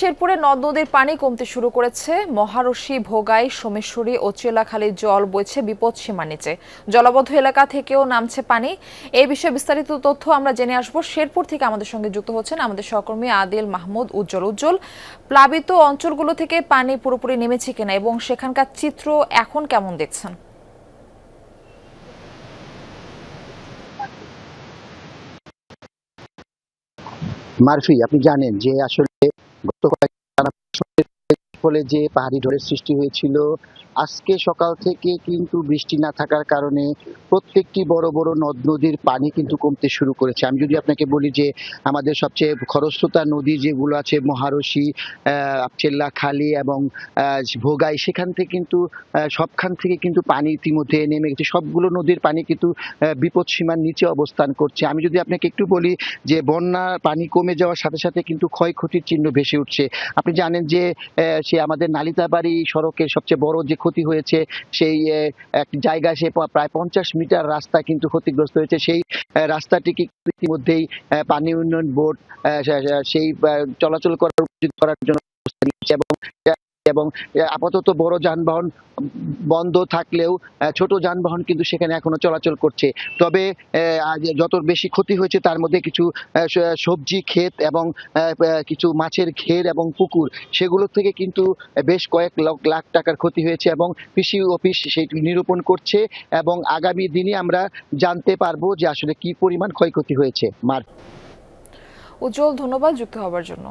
শেরপুরে নদ নদীর পানি কমতে শুরু করেছে। মহারশী, ভোগাই, সোমেশ্বরী ও চেলাখালীর জল বইছে বিপদসীমার নিচে। জলাবদ্ধ এলাকা থেকেও নামছে পানি। এই বিষয়ে বিস্তারিত তথ্য আমরা জেনে আসবো। শেরপুর থেকে আমাদের সঙ্গে যুক্ত হচ্ছেন আমাদের সহকর্মী আদিল মাহমুদ উজ্জ্বল। প্লাবিত অঞ্চলগুলো থেকে পানি পুরোপুরি নেমেছে কিনা এবং সেখানকার চিত্র এখন কেমন দেখছেন? মারফি, আপনি জানেন যে আসলে গত কয়েক ফলে যে পাহাড়ি ঢলের সৃষ্টি হয়েছিল, আজকে সকাল থেকে কিন্তু বৃষ্টি না থাকার কারণে প্রত্যেকটি বড় বড় নদ নদীর পানি কিন্তু কমতে শুরু করেছে। আমি যদি আপনাকে বলি যে আমাদের সবচেয়ে খরস্রোতা নদী যেগুলো আছে মহারশী, চেল্লাখালী এবং ভোগাই, সেখান থেকে কিন্তু সবখান থেকে কিন্তু পানি ইতিমধ্যে নেমে গেছে। সবগুলো নদীর পানি কিন্তু বিপদ সীমার নিচে অবস্থান করছে। আমি যদি আপনাকে একটু বলি যে বন্যা পানি কমে যাওয়ার সাথে সাথে কিন্তু ক্ষয়ক্ষতির চিহ্ন ভেসে উঠছে। আপনি জানেন যে সে আমাদের নালিতাবাড়ি সড়কের সবচেয়ে বড় যে ক্ষতি হয়েছে, সেই এক জায়গায় সে প্রায় 50 মিটার রাস্তা কিন্তু ক্ষতিগ্রস্ত হয়েছে। সেই রাস্তাটিকে ইতিমধ্যেই পানি উন্নয়ন বোর্ড সেই চলাচল করার জন্য ব্যবস্থা নিচ্ছে এবং এবং আপাতত বড় যানবাহন বন্ধ থাকলেও ছোট যানবাহন কিন্তু সেখানে এখনো চলাচল করছে। তবে যত বেশি ক্ষতি হয়েছে তার মধ্যে কিছু সবজি ক্ষেত এবং কিছু মাছের ঘের এবং পুকুর, সেগুলো থেকে কিন্তু বেশ কয়েক লাখ টাকার ক্ষতি হয়েছে এবং কৃষি অফিস সেটি নিরূপণ করছে এবং আগামী দিনে আমরা জানতে পারবো যে আসলে কি পরিমাণ ক্ষয়ক্ষতি হয়েছে। উজ্জ্বল, ধন্যবাদ যুক্ত হবার জন্য।